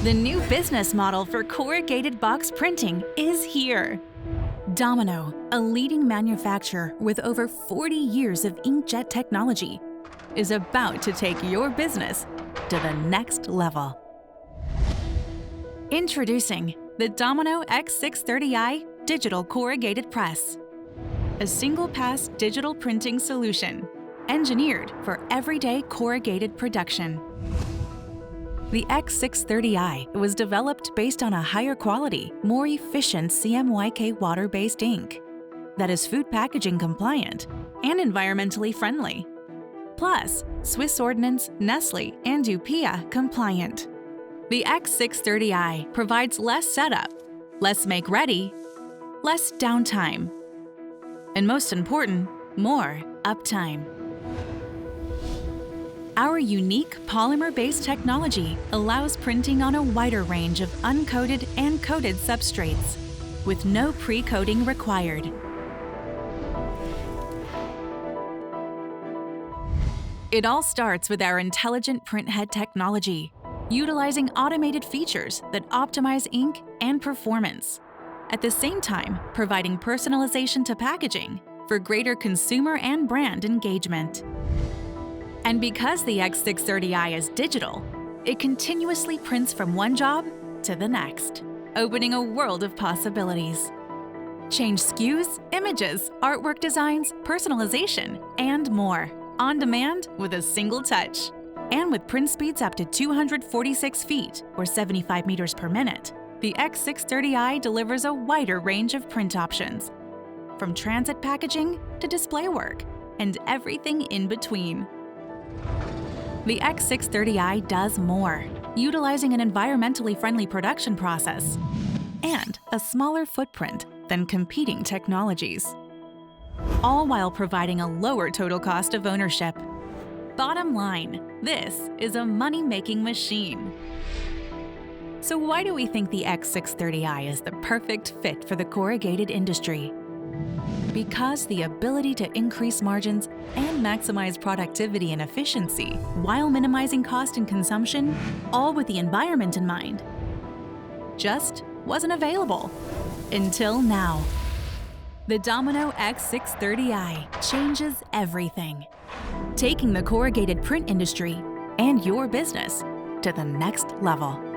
The new business model for corrugated box printing is here. Domino, a leading manufacturer with over 40 years of inkjet technology, is about to take your business to the next level. Introducing the Domino X630i Digital Corrugated Press, a single-pass digital printing solution engineered for everyday corrugated production. The X630i was developed based on a higher quality, more efficient CMYK water-based ink that is food packaging compliant and environmentally friendly. Plus, Swiss Ordnance, Nestle, and UPIA compliant. The X630i provides less setup, less make-ready, less downtime, and most important, more uptime. Our unique polymer-based technology allows printing on a wider range of uncoated and coated substrates, with no pre-coating required. It all starts with our intelligent printhead technology, utilizing automated features that optimize ink and performance, at the same time providing personalization to packaging for greater consumer and brand engagement. And because the X630i is digital, it continuously prints from one job to the next, opening a world of possibilities. Change SKUs, images, artwork designs, personalization, and more on demand with a single touch. And with print speeds up to 246 feet or 75 meters per minute, the X630i delivers a wider range of print options, from transit packaging to display work and everything in between. The X630i does more, utilizing an environmentally friendly production process and a smaller footprint than competing technologies, all while providing a lower total cost of ownership. Bottom line, this is a money-making machine. So why do we think the X630i is the perfect fit for the corrugated industry? Because the ability to increase margins and maximize productivity and efficiency while minimizing cost and consumption, all with the environment in mind, just wasn't available until now. The Domino X630i changes everything, taking the corrugated print industry and your business to the next level.